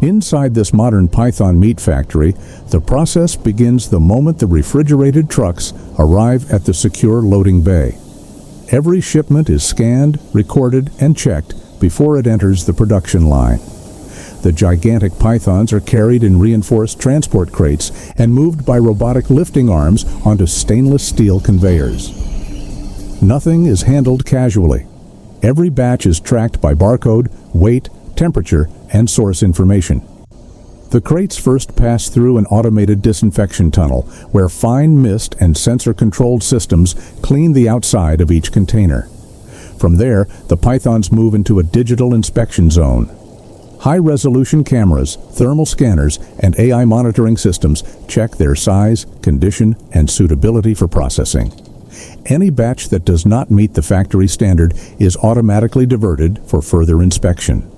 Inside this modern Python meat factory, the process begins the moment the refrigerated trucks arrive at the secure loading bay. Every shipment is scanned, recorded, and checked before it enters the production line. The gigantic pythons are carried in reinforced transport crates and moved by robotic lifting arms onto stainless steel conveyors. Nothing is handled casually. Every batch is tracked by barcode, weight, temperature, and source information. The crates first pass through an automated disinfection tunnel where fine mist and sensor-controlled systems clean the outside of each container. From there, the pythons move into a digital inspection zone. High-resolution cameras, thermal scanners, and AI monitoring systems check their size, condition, and suitability for processing. Any batch that does not meet the factory standard is automatically diverted for further inspection.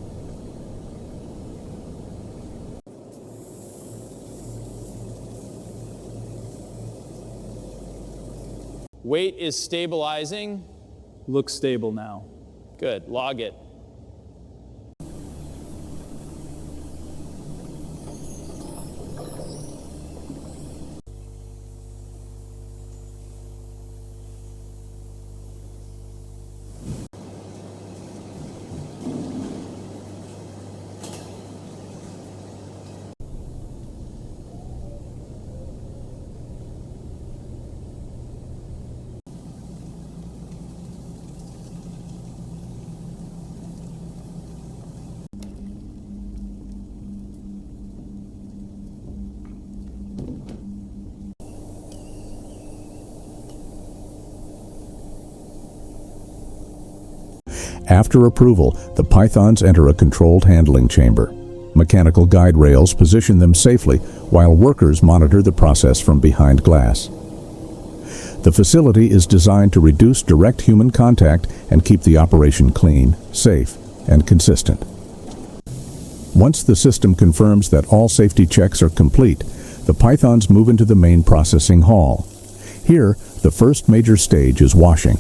Weight is stabilizing. Looks stable now. Good, log it. After approval, the pythons enter a controlled handling chamber. Mechanical guide rails position them safely while workers monitor the process from behind glass. The facility is designed to reduce direct human contact and keep the operation clean, safe, and consistent. Once the system confirms that all safety checks are complete, the pythons move into the main processing hall. Here, the first major stage is washing.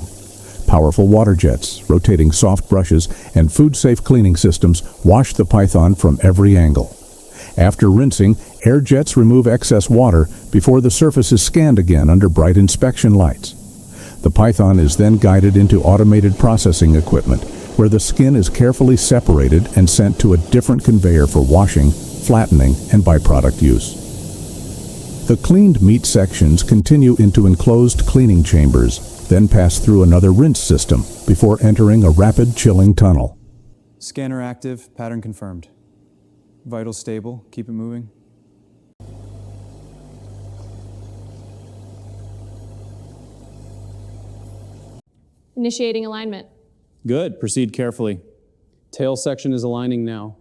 Powerful water jets, rotating soft brushes, and food-safe cleaning systems wash the python from every angle. After rinsing, air jets remove excess water before the surface is scanned again under bright inspection lights. The python is then guided into automated processing equipment, where the skin is carefully separated and sent to a different conveyor for washing, flattening, and byproduct use. The cleaned meat sections continue into enclosed cleaning chambers, then pass through another rinse system before entering a rapid chilling tunnel. Scanner active, pattern confirmed. Vital stable, keep it moving. Initiating alignment. Good, proceed carefully. Tail section is aligning now.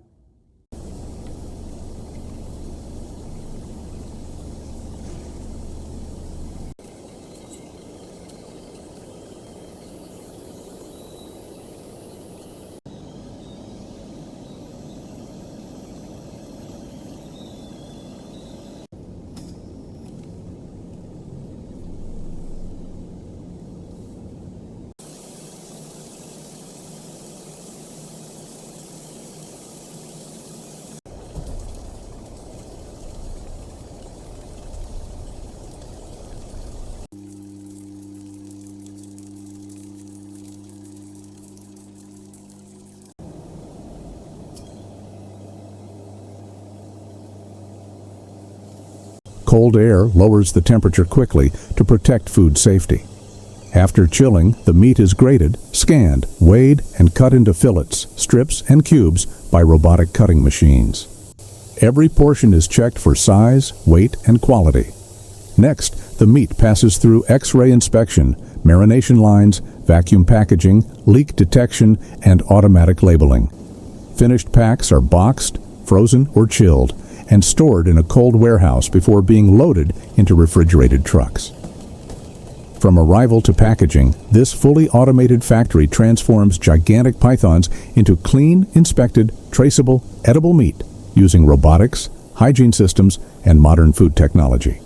Cold air lowers the temperature quickly to protect food safety. After chilling, the meat is graded, scanned, weighed, and cut into fillets, strips, and cubes by robotic cutting machines. Every portion is checked for size, weight, and quality. Next, the meat passes through X-ray inspection, marination lines, vacuum packaging, leak detection, and automatic labeling. Finished packs are boxed, frozen, or chilled, and stored in a cold warehouse before being loaded into refrigerated trucks. From arrival to packaging, this fully automated factory transforms gigantic pythons into clean, inspected, traceable, edible meat using robotics, hygiene systems, and modern food technology.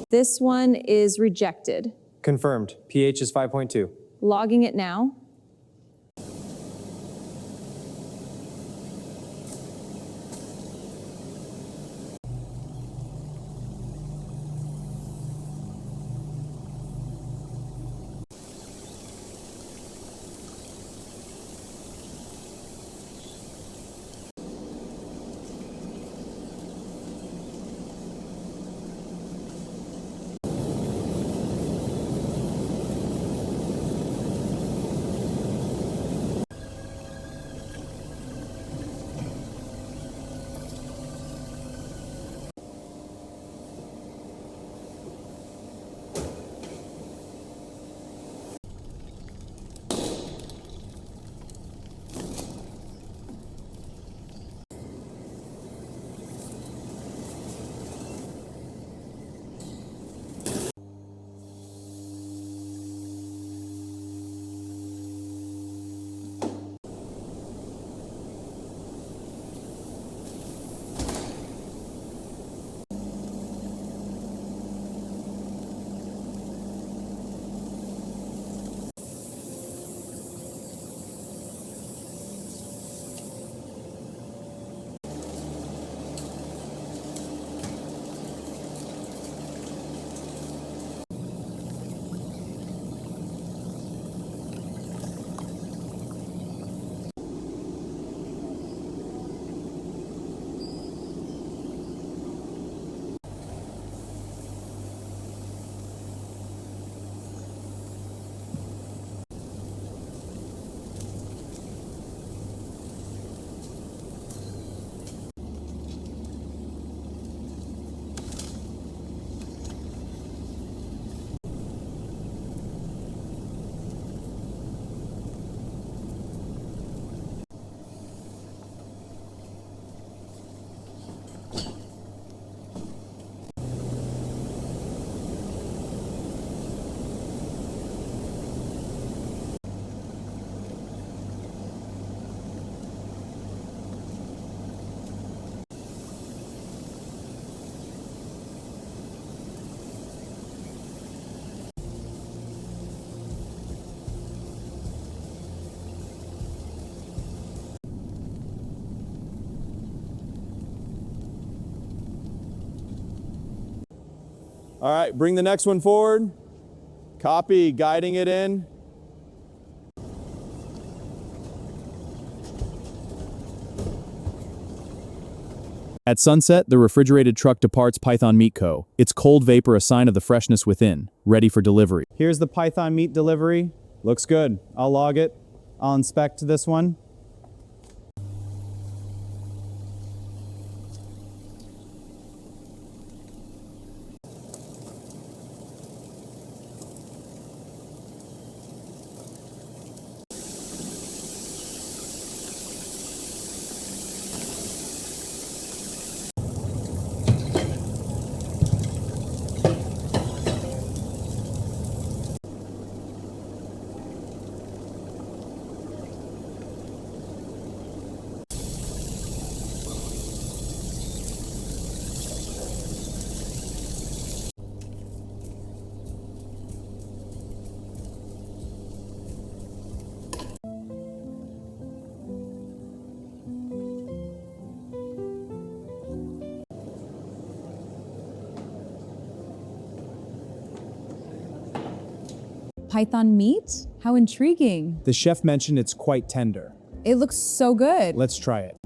This one is rejected. Confirmed. pH is 5.2. Logging it now. All right, bring the next one forward. Copy, guiding it in. At sunset, the refrigerated truck departs Python Meat Co. Its cold vapor a sign of the freshness within, ready for delivery. Here's the Python meat delivery. Looks good. I'll log it. I'll inspect this one. Python meat? How intriguing. The chef mentioned it's quite tender. It looks so good. Let's try it.